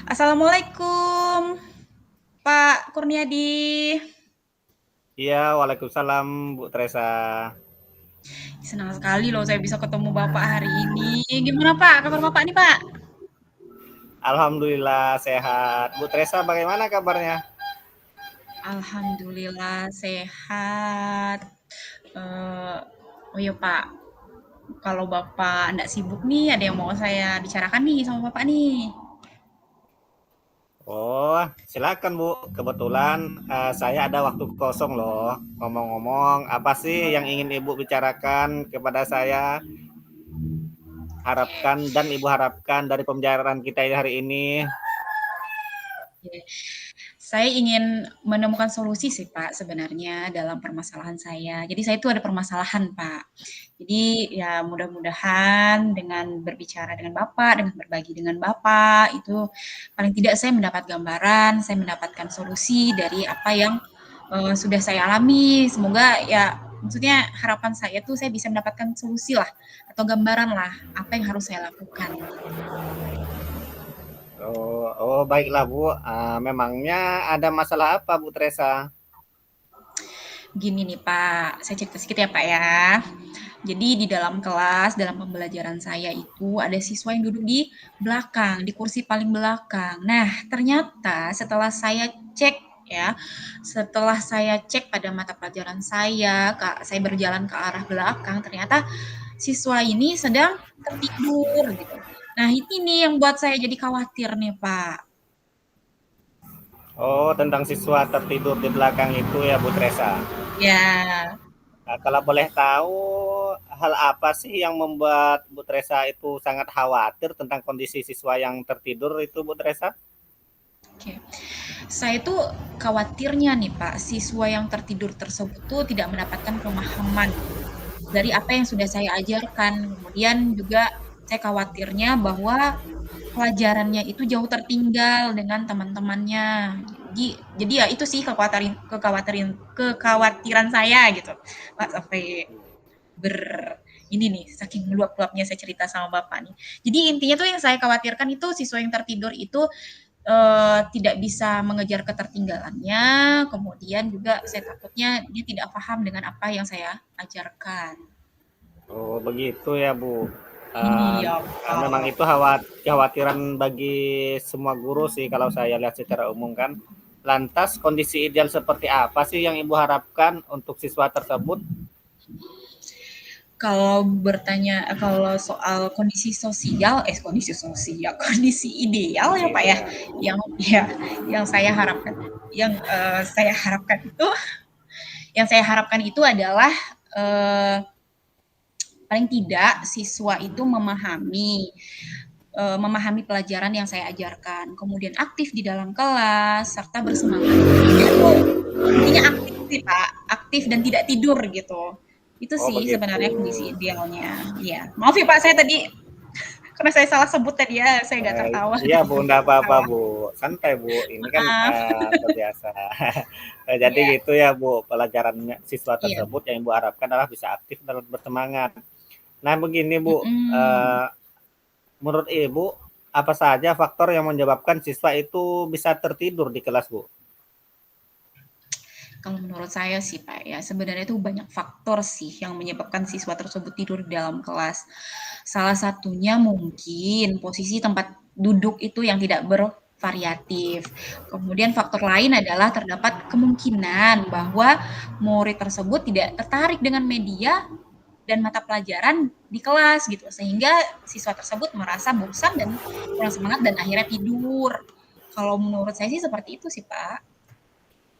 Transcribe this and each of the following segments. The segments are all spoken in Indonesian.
Assalamualaikum, Pak Kurniadi. Iya, waalaikumsalam Bu Teresa. Senang sekali loh saya bisa ketemu Bapak hari ini. Gimana Pak, kabar Bapak nih Pak? Alhamdulillah sehat. Bu Teresa bagaimana kabarnya? Alhamdulillah sehat. Eh, oh iya Pak, kalau Bapak nggak sibuk nih, ada yang mau saya bicarakan nih sama Bapak nih. Oh, silakan Bu. Kebetulan saya ada waktu kosong loh. Ngomong-ngomong, apa sih yang ingin Ibu bicarakan kepada saya? Harapkan dan Ibu harapkan dari pembicaraan kita hari ini. Saya ingin menemukan solusi sih Pak sebenarnya dalam permasalahan saya. Jadi saya itu ada permasalahan Pak. Jadi ya mudah-mudahan dengan berbicara dengan Bapak, dengan berbagi dengan Bapak, itu paling tidak saya mendapat gambaran, saya mendapatkan solusi dari apa yang sudah saya alami. Semoga ya maksudnya harapan saya tuh saya bisa mendapatkan solusi lah atau gambaran lah apa yang harus saya lakukan gitu. Oh, baiklah Bu. Memangnya ada masalah apa Bu Teresa? Gini nih Pak, saya cerita sedikit ya Pak ya. Jadi di dalam kelas, dalam pembelajaran saya itu ada siswa yang duduk di belakang, di kursi paling belakang. Nah, ternyata setelah saya cek ya, setelah saya cek pada mata pelajaran saya, Kak, saya berjalan ke arah belakang, ternyata siswa ini sedang tertidur gitu. Nah, ini nih yang buat saya jadi khawatir nih, Pak. Oh, tentang siswa tertidur di belakang itu ya Bu Teresa. Ya, Kalau boleh tahu, hal apa sih yang membuat Bu Teresa itu sangat khawatir tentang kondisi siswa yang tertidur itu, Bu Teresa? oke. Saya tuh khawatirnya nih Pak, siswa yang tertidur tersebut tuh tidak mendapatkan pemahaman dari apa yang sudah saya ajarkan. Kemudian juga saya khawatirnya bahwa pelajarannya itu jauh tertinggal dengan teman-temannya. Jadi ya itu sih kekhawatiran saya gitu. Pak sampai ber ini nih saking meluap-luapnya saya cerita sama Bapak nih. Jadi intinya tuh yang saya khawatirkan itu siswa yang tertidur itu tidak bisa mengejar ketertinggalannya, kemudian juga saya takutnya dia tidak paham dengan apa yang saya ajarkan. Oh, begitu ya, Bu. Eh, Iya, Memang Pak. itu kekhawatiran bagi semua guru sih kalau saya lihat secara umum kan. Lantas kondisi ideal seperti apa sih yang Ibu harapkan untuk siswa tersebut? Kalau bertanya kalau soal kondisi ideal ya Kondisi Pak ya, ideal. ya yang saya harapkan yang saya harapkan itu adalah eh, paling tidak siswa itu memahami pelajaran yang saya ajarkan, kemudian aktif di dalam kelas serta bersemangat. Itu intinya aktif sih Pak, aktif dan tidak tidur gitu. Itu Oh, sih begitu. sebenarnya kondisi idealnya. Iya, maaf ya Pak, saya tadi karena saya salah sebut tadi ya, saya nggak tertawa. Iya Bu, enggak apa-apa Tertawa. Bu, santai Bu, ini kan Maaf. terbiasa. Jadi Iya, gitu ya Bu, pelajaran siswa iya. tersebut yang Ibu harapkan adalah bisa aktif dan bersemangat. Nah begini Bu, Mm-mm. menurut Ibu apa saja faktor yang menyebabkan siswa itu bisa tertidur di kelas Bu? Kalau menurut saya sih Pak ya, sebenarnya itu banyak faktor sih yang menyebabkan siswa tersebut tidur di dalam kelas. Salah satunya mungkin posisi tempat duduk itu yang tidak bervariatif. Kemudian faktor lain adalah terdapat kemungkinan bahwa murid tersebut tidak tertarik dengan media dan mata pelajaran di kelas gitu, sehingga siswa tersebut merasa bosan dan kurang semangat dan akhirnya tidur. Kalau menurut saya sih seperti itu sih Pak.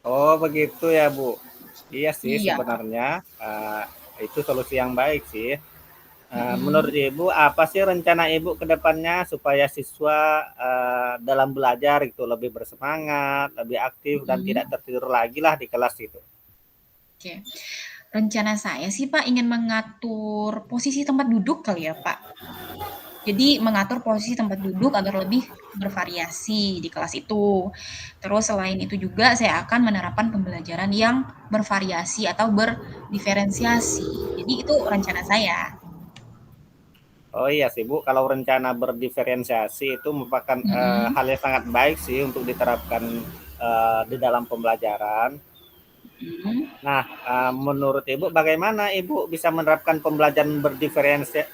Oh begitu ya Bu. Iya sih Iya. sebenarnya itu solusi yang baik sih. Menurut Mm-mm. Ibu apa sih rencana Ibu ke depannya supaya siswa dalam belajar itu lebih bersemangat, lebih aktif dan tidak Mm-mm. tertidur lagi lah di kelas itu? Oke. Rencana saya sih Pak ingin mengatur posisi tempat duduk kali ya Pak. Jadi mengatur posisi tempat duduk agar lebih bervariasi di kelas itu. Terus selain itu juga saya akan menerapkan pembelajaran yang bervariasi atau berdiferensiasi. Jadi itu rencana saya. Oh iya sih Bu, kalau rencana berdiferensiasi itu merupakan Mhm, hal yang sangat baik sih untuk diterapkan di dalam pembelajaran. mhm. Nah, menurut Ibu bagaimana Ibu bisa menerapkan pembelajaran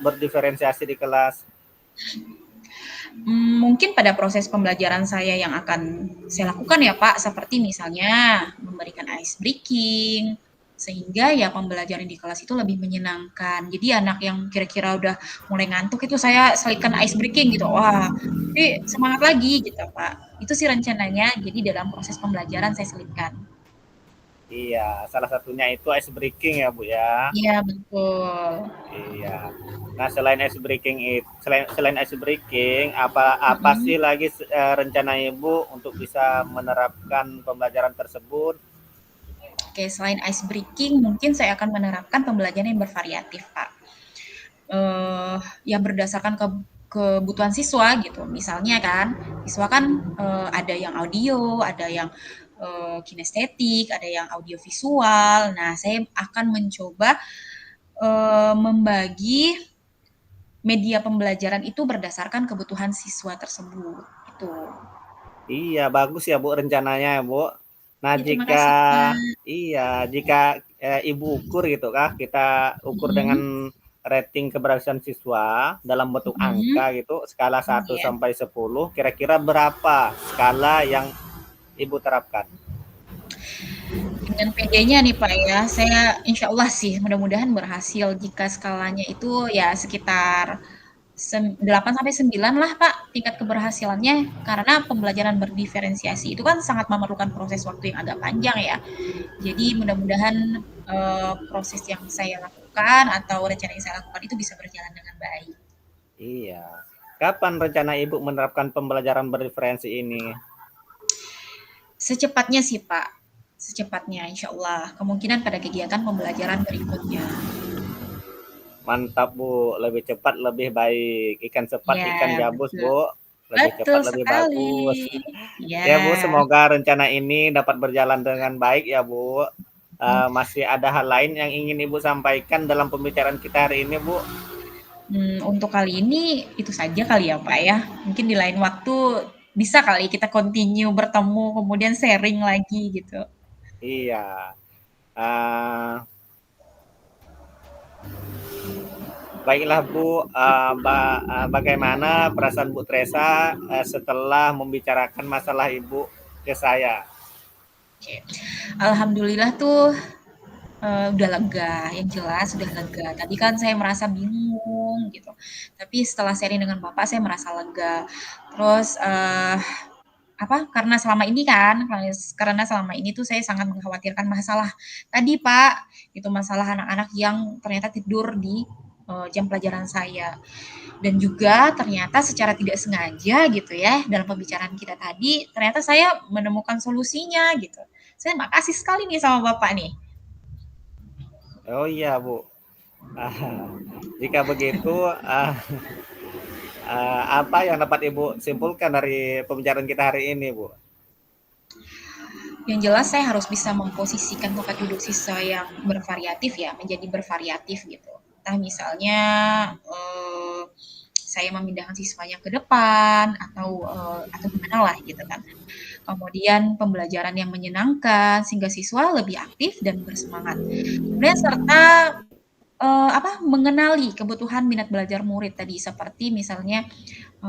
berdiferensiasi di kelas? Mungkin pada proses pembelajaran saya yang akan saya lakukan ya Pak, seperti misalnya memberikan ice breaking, sehingga ya pembelajaran di kelas itu lebih menyenangkan. Jadi anak yang kira-kira udah mulai ngantuk itu saya selipkan ice breaking gitu. Wah, jadi semangat lagi gitu Pak. Itu sih rencananya. Jadi dalam proses pembelajaran saya selipkan. Iya, salah satunya itu ice breaking ya Bu ya. Iya betul. Iya. Nah, selain ice breaking itu, selain ice breaking, apa sih Mm-mm. lagi rencana Ibu untuk bisa menerapkan pembelajaran tersebut? Oke, selain ice breaking, mungkin saya akan menerapkan pembelajaran yang bervariatif, Pak. Yang berdasarkan kebutuhan siswa gitu. Misalnya kan, siswa kan ada yang audio, ada yang kinestetik, ada yang audio visual. Nah, saya akan mencoba membagi media pembelajaran itu berdasarkan kebutuhan siswa tersebut. Itu. Iya, bagus ya Bu rencananya ya Bu. Nah, Ya, terima jika kasih, Pak. jika Ibu ukur gitu kah, kita ukur dengan Mm-mm. rating keberhasilan siswa dalam bentuk Mm-mm. angka gitu, skala 1 sampai 10, kira-kira berapa skala yang Ibu terapkan? Dengan PD-nya nih Pak ya, saya insya Allah sih mudah-mudahan berhasil jika skalanya itu ya sekitar 8 sampai 9 lah Pak tingkat keberhasilannya karena pembelajaran berdiferensiasi itu kan sangat memerlukan proses waktu yang agak panjang ya. Jadi mudah-mudahan proses yang saya lakukan atau rencana yang saya lakukan itu bisa berjalan dengan baik. Iya. Kapan rencana Ibu menerapkan pembelajaran berdiferensi ini? Secepatnya sih Pak, secepatnya insya Allah. Kemungkinan pada kegiatan pembelajaran berikutnya. Mantap Bu, lebih cepat lebih baik. Ikan cepat ikan Ya, gabus betul. Bu, lebih Betul cepat lebih sekali. bagus. Ya, Ya Bu, semoga rencana ini dapat berjalan dengan baik ya Bu. Masih ada hal lain yang ingin Ibu sampaikan dalam pembicaraan kita hari ini Bu? untuk kali ini itu saja kali ya Pak ya. Mungkin di lain waktu bisa kali kita continue bertemu kemudian sharing lagi gitu. Iya. Uh, Baiklah Bu, bagaimana perasaan Bu Tresa setelah membicarakan masalah Ibu ke saya? Oke. Alhamdulillah tuh udah lega, yang jelas sudah lega. Tadi kan saya merasa bingung gitu. Tapi setelah sharing dengan Bapak saya merasa lega. Terus apa, karena selama ini kan, karena selama ini tuh saya sangat mengkhawatirkan masalah tadi, Pak, itu masalah anak-anak yang ternyata tidur di, jam pelajaran saya. Dan juga ternyata secara tidak sengaja gitu ya, dalam pembicaraan kita tadi, ternyata saya menemukan solusinya gitu. Saya makasih sekali nih sama Bapak nih. Oh iya Bu, jika begitu, apa yang dapat Ibu simpulkan dari pembicaraan kita hari ini Bu? Yang jelas saya harus bisa memposisikan tempat duduk siswa yang bervariatif ya, menjadi bervariatif gitu. Entah misalnya saya memindahkan siswanya ke depan atau gimana lah gitu kan. Kemudian pembelajaran yang menyenangkan sehingga siswa lebih aktif dan bersemangat. Kemudian serta mengenali kebutuhan minat belajar murid tadi seperti misalnya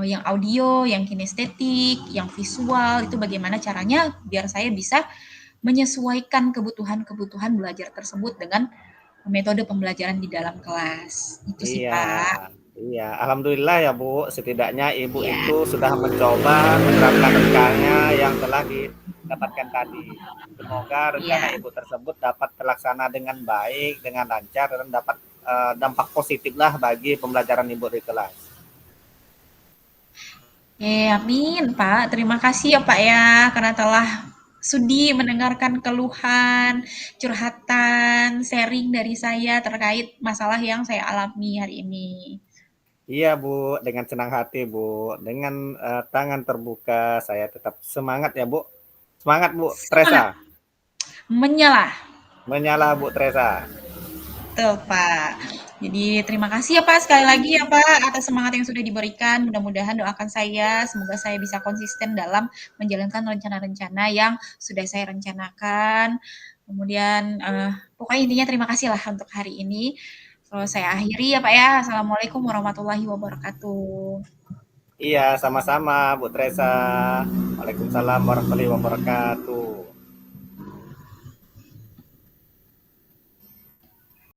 yang audio, yang kinestetik, yang visual itu bagaimana caranya biar saya bisa menyesuaikan kebutuhan-kebutuhan belajar tersebut dengan metode pembelajaran di dalam kelas. Itu sih, Iya, Pak. iya. Alhamdulillah ya Bu, setidaknya Ibu Ya, itu sudah mencoba menerapkan rencana yang telah didapatkan tadi. Semoga rencana ya. Ibu tersebut dapat terlaksana dengan baik, dengan lancar, dan dapat dampak positif lah bagi pembelajaran Ibu di kelas. Amin, Pak. Terima kasih ya, Pak ya, karena telah sudi mendengarkan keluhan, curhatan, sharing dari saya terkait masalah yang saya alami hari ini. Iya Bu, dengan senang hati Bu, dengan tangan terbuka, saya tetap semangat ya Bu. Semangat Bu, Tresa. Semangat, menyala. Menyala Bu Tresa. Betul, Pak. Jadi terima kasih ya Pak, sekali lagi ya Pak, atas semangat yang sudah diberikan. Mudah-mudahan doakan saya, semoga saya bisa konsisten dalam menjalankan rencana-rencana yang sudah saya rencanakan. Kemudian, pokoknya intinya terima kasih lah untuk hari ini. Saya akhiri ya Pak ya. Assalamualaikum warahmatullahi wabarakatuh. Iya, sama-sama Bu Teresa. Waalaikumsalam warahmatullahi wabarakatuh.